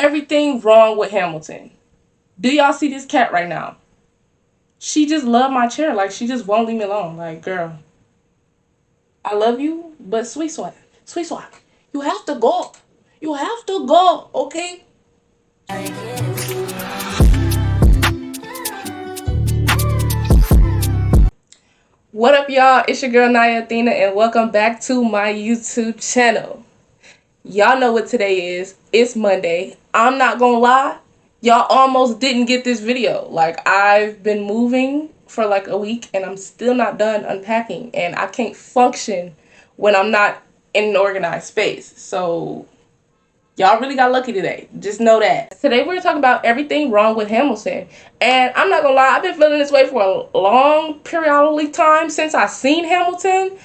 everything wrong with Hamilton. Do y'all see this cat right now? She just loved my chair. Like, she just won't leave me alone. Like, girl, I love you, but sweet swag, you have to go. You have to go, okay? What up, y'all? It's your girl, Naya Athena, and welcome back to my YouTube channel. Y'all know what today is. It's Monday. I'm not gonna lie, y'all almost didn't get this video. Like, I've been moving for like a week and I'm still not done unpacking, and I can't function when I'm not in an organized space. So y'all really got lucky today. Just know that. Today we're talking about everything wrong with Hamilton. And I'm not gonna lie, I've been feeling this way for a long periodically time since I seen Hamilton.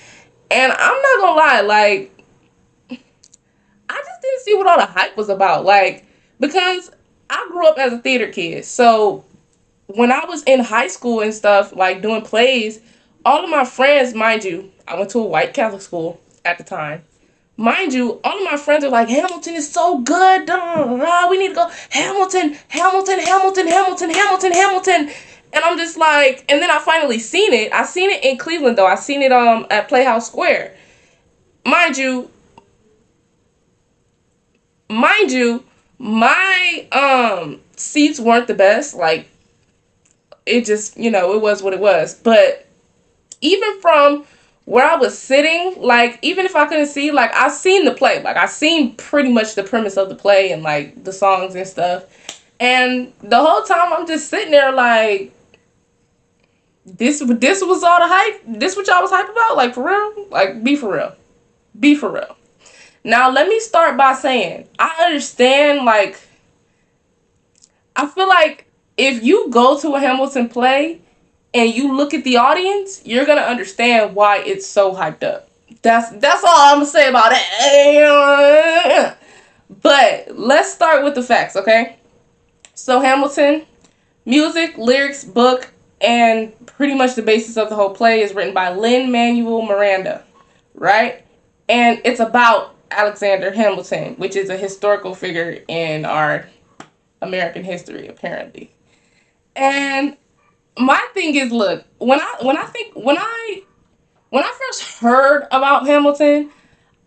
And I'm not gonna lie, like, I just didn't see what all the hype was about. Like, because I grew up as a theater kid. So when I was in high school and stuff, like doing plays, all of my friends, mind you, I went to a white Catholic school at the time. Mind you, all of my friends are like, Hamilton is so good. Da, da, da, da. We need to go. Hamilton, Hamilton, Hamilton, Hamilton, Hamilton, Hamilton. And I'm just like, and then I finally seen it. I seen it in Cleveland though. I seen it at Playhouse Square. Mind you, mind you, my seats weren't the best. Like, it just, it was what it was. But even from where I was sitting, like, even if I couldn't see, like, I seen the play. Like, I seen pretty much the premise of the play and, like, the songs and stuff. And the whole time I'm just sitting there like, this was all the hype? This what y'all was hype about? Like, for real? Like, be for real. Be for real. Now, let me start by saying, I understand, like, I feel like if you go to a Hamilton play and you look at the audience, you're gonna understand why it's so hyped up. That's all I'm gonna say about it. But let's start with the facts, okay? So Hamilton, music, lyrics, book, and pretty much the basis of the whole play is written by Lin-Manuel Miranda, right? And it's about Alexander Hamilton, which is a historical figure in our American history, apparently. And my thing is, look, when I first heard about Hamilton,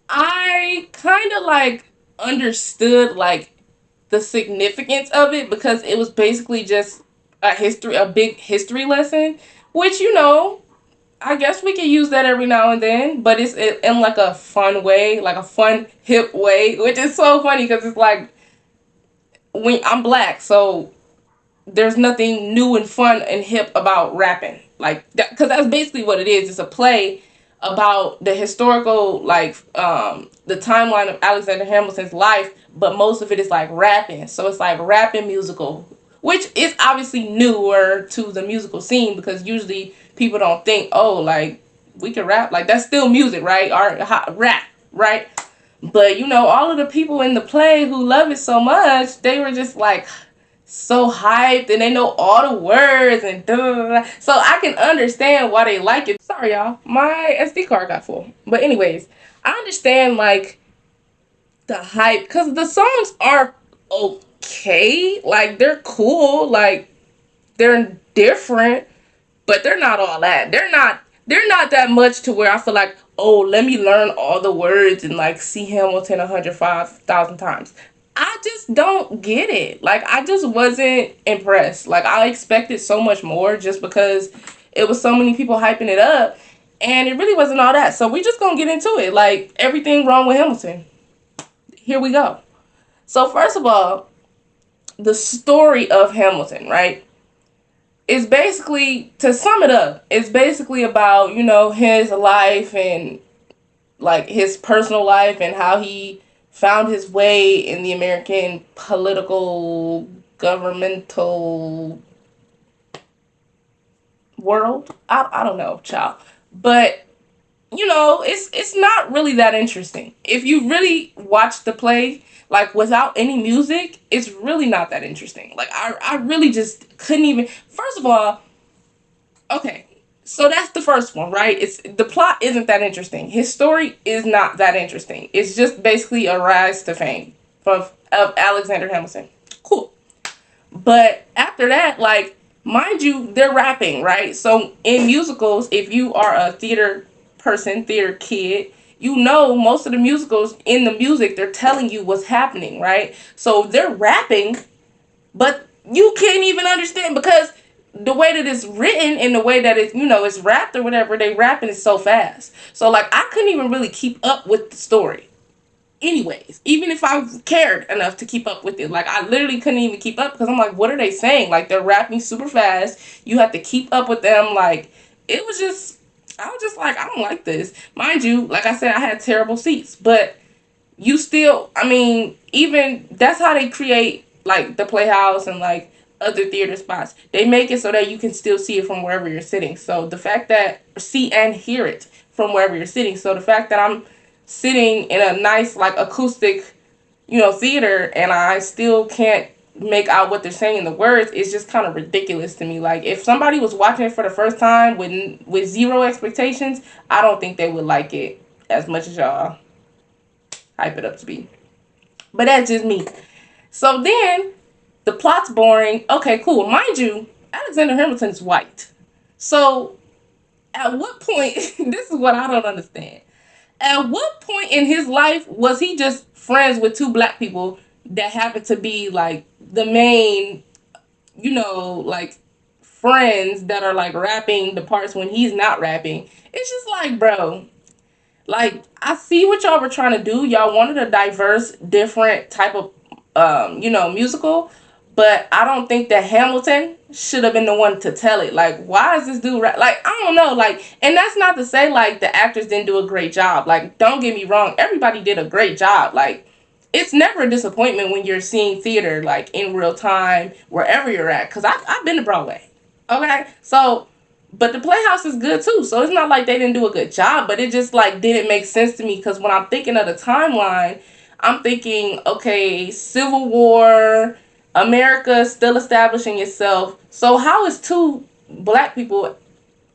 I kind of like understood like the significance of it because it was basically just a big history lesson, which, I guess we can use that every now and then, but it's in like a fun way, like a fun, hip way, which is so funny because it's like, when I'm black, so there's nothing new and fun and hip about rapping, like that, because that's basically what it is. It's a play about the historical, like, the timeline of Alexander Hamilton's life, but most of it is like rapping. So it's like rapping musical, which is obviously newer to the musical scene because usually people don't think, oh, like, we can rap, like that's still music, right? Or rap, right? But all of the people in the play who love it so much, they were just like so hyped and they know all the words and da, da, da. So I can understand why they like it. Sorry, y'all, my SD card got full. But anyways, I understand like the hype because the songs are okay. Like, they're cool. Like, they're different, but they're not all that. They're not that much to where I feel like, oh, let me learn all the words and like see Hamilton 105,000 times. I just don't get it. Like, I just wasn't impressed. Like, I expected so much more just because it was so many people hyping it up, and it really wasn't all that. So we just gonna get into it. Like, everything wrong with Hamilton. Here we go. So first of all, the story of Hamilton, right? It's basically, to sum it up, it's basically about, his life and like his personal life and how he found his way in the American political governmental world. I don't know, child. But it's not really that interesting. If you really watch the play, like, without any music, it's really not that interesting. Like, I really just couldn't even. First of all, okay, so that's the first one, right? It's the plot isn't that interesting. His story is not that interesting. It's just basically a rise to fame of of Alexander Hamilton. Cool. But after that, like, mind you, they're rapping, right? So in musicals, if you are a theater person, theater kid, you know most of the musicals in the music, they're telling you what's happening, right? So they're rapping, but you can't even understand because the way that it's written and the way that it's rapped or whatever, they rapping is so fast. So like I couldn't even really keep up with the story anyways, even if I cared enough to keep up with it. Like I literally couldn't even keep up because I'm like, what are they saying? Like they're rapping super fast. You have to keep up with them. Like it was just I was just like, I don't like this. Mind you, like I said, I had terrible seats, but you still, I mean, even that's how they create like the Playhouse and like other theater spots. They make it so that you can still see it from wherever you're sitting. So the fact that see and hear it from wherever you're sitting. So the fact that I'm sitting in a nice like acoustic, theater and I still can't make out what they're saying in the words is just kind of ridiculous to me. Like if somebody was watching it for the first time with zero expectations, I don't think they would like it as much as y'all hype it up to be. But that's just me. So then the plot's boring. Okay, cool. Mind you, Alexander Hamilton's white. So at what point, this is what I don't understand. At what point in his life was he just friends with two black people that happen to be like the main, like friends that are like rapping the parts when he's not rapping? It's just like, bro, like I see what y'all were trying to do. Y'all wanted a diverse, different type of musical, but I don't think that Hamilton should have been the one to tell it. Like, why is this dude like I don't know, like, and that's not to say like the actors didn't do a great job. Like, don't get me wrong, everybody did a great job. Like, it's never a disappointment when you're seeing theater like in real time wherever you're at. Cause I've been to Broadway. Okay, so but the Playhouse is good too, so it's not like they didn't do a good job, but it just like didn't make sense to me because when I'm thinking of the timeline, I'm thinking, okay, Civil War, America still establishing itself. So how is two black people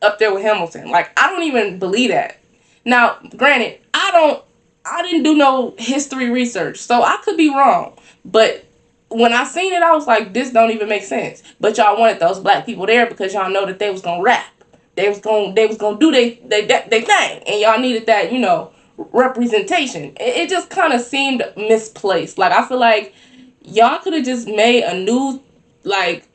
up there with Hamilton? Like I don't even believe that. Now, granted, I didn't do no history research, so I could be wrong. But when I seen it, I was like, this don't even make sense. But y'all wanted those black people there because y'all know that they was gonna rap. They was gonna do they thing. And y'all needed that, representation. It just kind of seemed misplaced. Like I feel like y'all could have just made a new like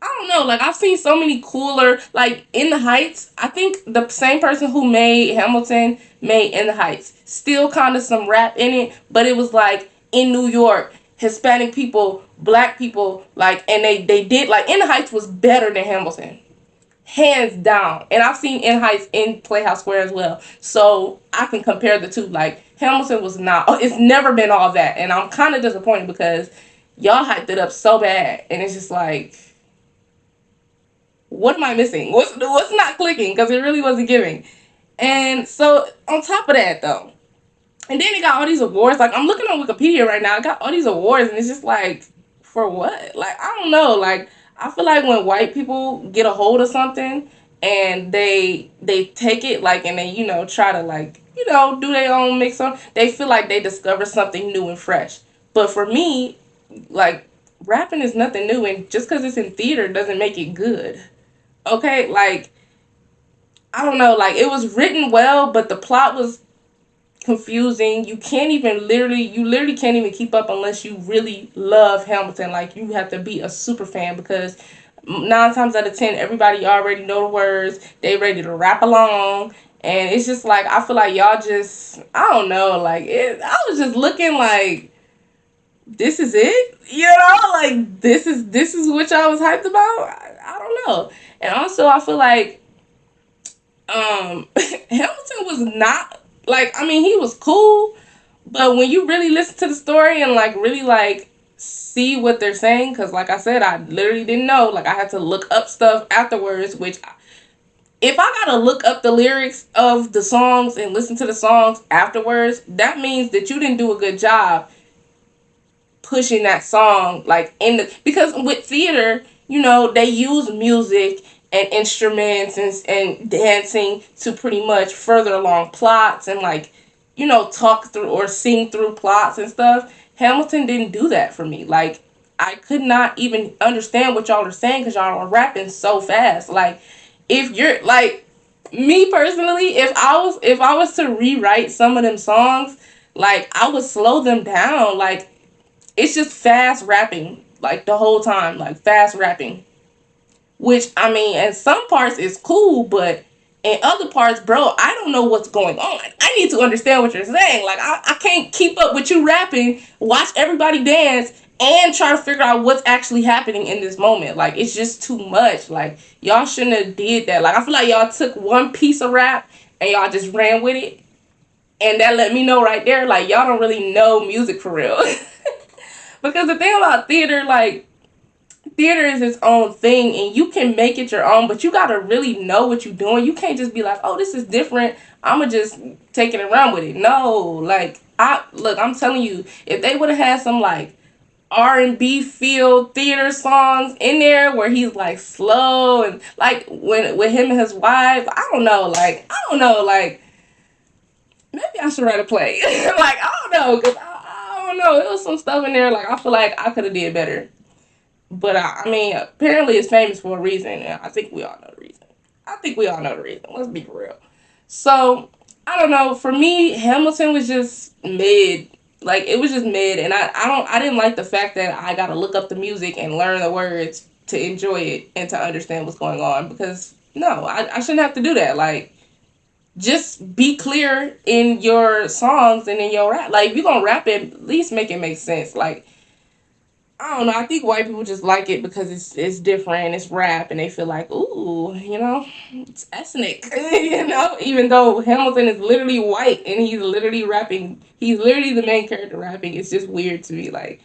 I don't know, like I've seen so many cooler, like In the Heights. I think the same person who made Hamilton made In the Heights. Still kind of some rap in it, but it was like in New York, Hispanic people, black people, like, and they did like In the Heights was better than Hamilton, hands down. And I've seen In Heights in Playhouse Square as well, so I can compare the two. Like Hamilton was not, it's never been all that, and I'm kind of disappointed because y'all hyped it up so bad, and it's just like what am I missing? What's not clicking? Because it really wasn't giving. And so on top of that though, and then it got all these awards. Like I'm looking on Wikipedia right now, I got all these awards, and it's just like for what? Like I don't know. Like I feel like when white people get a hold of something and they take it like and they try to like do their own mix on, they feel like they discover something new and fresh. But for me, like rapping is nothing new, and just because it's in theater doesn't make it good. Okay, like I don't know, like it was written well, but the plot was confusing. You literally can't even keep up unless you really love Hamilton. Like you have to be a super fan because 9 times out of 10, everybody already know the words. They ready to rap along, and it's just like I feel like y'all just I don't know, like I was just looking like this is it, like this is what y'all was hyped about. I don't know, and also I feel like Hamilton was not like I mean he was cool, but when you really listen to the story and like really like see what they're saying, because like I said, I literally didn't know. Like I had to look up stuff afterwards, which if I gotta look up the lyrics of the songs and listen to the songs afterwards, that means that you didn't do a good job pushing that song like in the because with theater they use music and instruments and dancing to pretty much further along plots and like talk through or sing through plots and stuff. Hamilton didn't do that for me. Like, I could not even understand what y'all are saying because y'all are rapping so fast. Like, if you're like me personally, if I was to rewrite some of them songs, like I would slow them down. Like, it's just fast rapping, like the whole time, like fast rapping. Which, I mean, in some parts is cool, but in other parts, bro, I don't know what's going on. I need to understand what you're saying. Like, I can't keep up with you rapping, watch everybody dance, and try to figure out what's actually happening in this moment. Like, it's just too much. Like, y'all shouldn't have did that. Like, I feel like y'all took one piece of rap and y'all just ran with it. And that let me know right there, like, y'all don't really know music for real. Because the thing about theater, like, theater is its own thing and you can make it your own, but you gotta really know what you're doing. You can't just be like, oh, this is different, I'ma just take it and run with it. No, like, I'm telling you, if they would have had some like R&B feel theater songs in there where he's like slow and like when with him and his wife, I don't know, like maybe I should write a play. Like, I don't know, because I don't know, it was some stuff in there like I feel like I could have did better. But I mean, apparently it's famous for a reason, and I think we all know the reason. I think we all know the reason. Let's be for real. So I don't know. For me, Hamilton was just mid. Like, it was just mid, and I didn't like the fact that I got to look up the music and learn the words to enjoy it and to understand what's going on. Because no, I shouldn't have to do that. Like, just be clear in your songs and in your rap. Like, if you're gonna rap it, at least make it make sense. Like, I don't know. I think white people just like it because it's different. It's rap, and they feel like, ooh, it's ethnic. Even though Hamilton is literally white and he's literally rapping. He's literally the main character rapping. It's just weird to me. Like,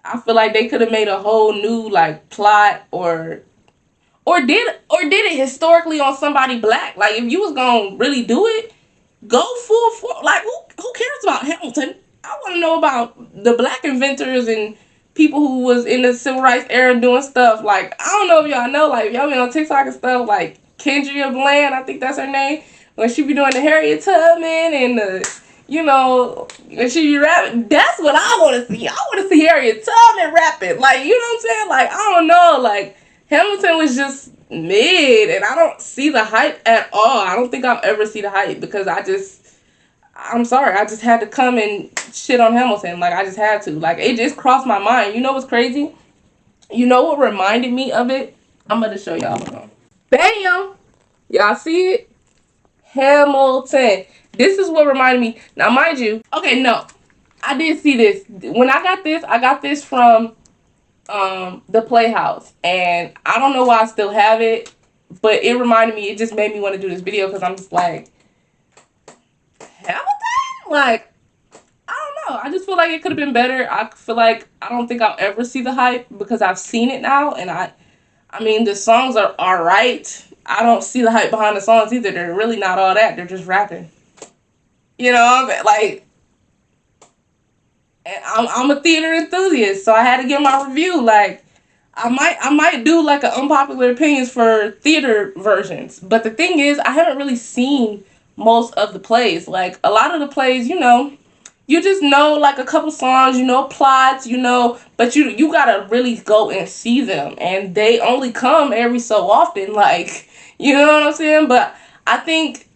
I feel like they could have made a whole new like plot or did it historically on somebody black. Like, if you was gonna really do it, go full for like who cares about Hamilton? I want to know about the black inventors and people who was in the civil rights era doing stuff. Like, I don't know if y'all know, like, y'all been on TikTok and stuff, like Kendria Bland, I think that's her name, when she be doing the Harriet Tubman and when she be rapping. That's what I want to see. I want to see Harriet Tubman rapping. Like, you know what I'm saying? Like, I don't know. Like, Hamilton was just mid, and I don't see the hype at all. I don't think I'll ever see the hype because I'm sorry, I just had to come and shit on Hamilton. Like, I just had to. Like, it just crossed my mind. You know what's crazy? You know what reminded me of it? I'm going to show y'all. Hold on. Bam! Y'all see it? Hamilton. This is what reminded me. Now, mind you, okay, no. I did see this. When I got this from the Playhouse. And I don't know why I still have it, but it reminded me, it just made me want to do this video because I'm just like, Hamilton? Like, I don't know. I just feel like it could have been better. I feel like I don't think I'll ever see the hype because I've seen it now, and I mean, the songs are alright. I don't see the hype behind the songs either. They're really not all that. They're just rapping. Like, and I'm a theater enthusiast, so I had to give my review. Like, I might do like an unpopular opinions for theater versions, but the thing is, I haven't really seen most of the plays. Like, a lot of the plays, you just know like a couple songs, plots, but you gotta really go and see them, and they only come every so often. Like, you know what I'm saying? But I think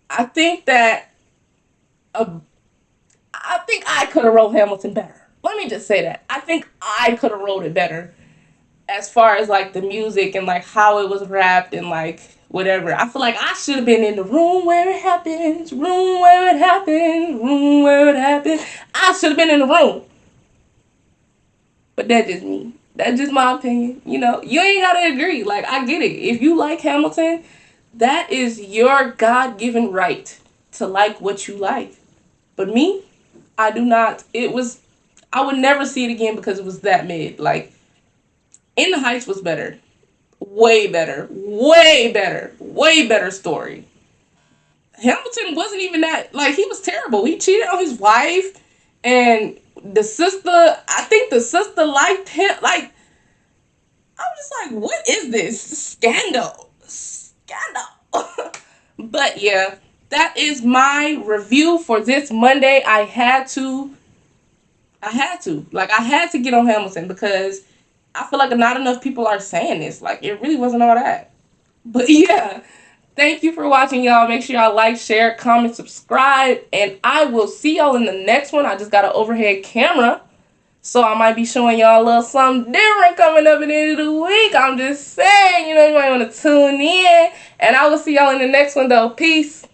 I think that uh, I think I could have wrote Hamilton better. Let me just say that. I think I could have wrote it better as far as like the music and like how it was rapped and like whatever. I feel like I should have been in the room where it happens, room where it happened, room where it happened. I should have been in the room. But that's just me. That's just my opinion. You ain't gotta agree. Like, I get it. If you like Hamilton, that is your God given right to like what you like. But me, I do not. I would never see it again because it was that mid. Like, In the Heights was better. Way better. Way better. Way better story. Hamilton wasn't even that. Like, he was terrible. He cheated on his wife. And the sister, I think the sister liked him. Like, I was just like, what is this? Scandal. Scandal. But yeah, that is my review for this Monday. I had to I had to. Like, I had to get on Hamilton because I feel like not enough people are saying this. Like, it really wasn't all that. But yeah, thank you for watching, y'all. Make sure y'all like, share, comment, subscribe, and I will see y'all in the next one. I just got an overhead camera, so I might be showing y'all a little something different coming up at the end of the week. I'm just saying, you might want to tune in, and I will see y'all in the next one, though. Peace.